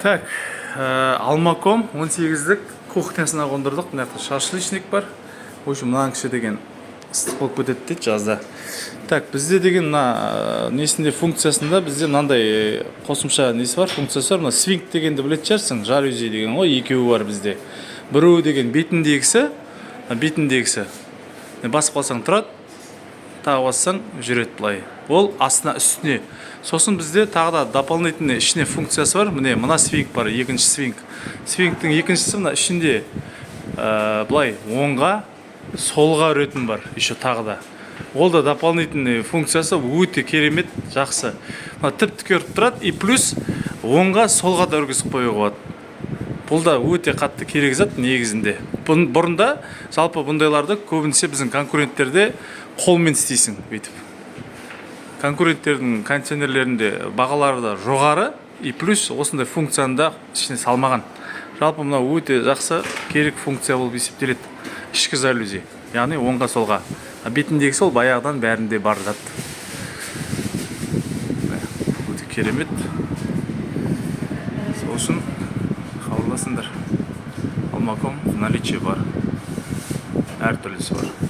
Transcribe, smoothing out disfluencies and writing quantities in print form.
Так, Алмаком 18-лік кухнясына қондырдық. Мына жақта шашлычник бар. В общем, мынаның кіші деген ыстық болып кетеді дейді жазда. Так, бізде деген мына несінде функциясында бізде мынандай қосымша несі бар, функциясы бар. Мына свинг дегенді білетін шығарсың, жалюзи деген ғой, екеуі бар бізде. Біреуі деген бетіндегісі, басып қалсаң тұрады, тағы бассаң жүреді былай. Ол астына үстіне. Сосын бізде тағы да дополнительный ішіне функциясы бар. Мына свинг бар, екінші свинг. Свингтің екіншісі мына ішінде былай оңға, солға үретін бар, еще тағы да. Ол да дополнительный функциясы өте керемет, жақсы. Тіп-тік көріп тұрады, и плюс оңға, солға да үргізіп қоюға болады. Бұл да өте қатты керек зат негізінде. Бұрында жалпы бұндайларды көбінесе біздің конкуренттерде қолмен істейсің, бүйтіп. Конкуренттердің кондиционерлерінде бағалары да жоғары, и плюс осындай функцияны да ішіне салмаған. Жалпы мына өте жақсы керек функция болып есептеледі. Ішкі жалюзи, яғни оңға солға. Бетіндегі сол баяғыдан бәрінде бар зат. Өте керемет. Сол үшін хабарласыңдар. Алмаком в наличии бар. Әр түрлісі бар.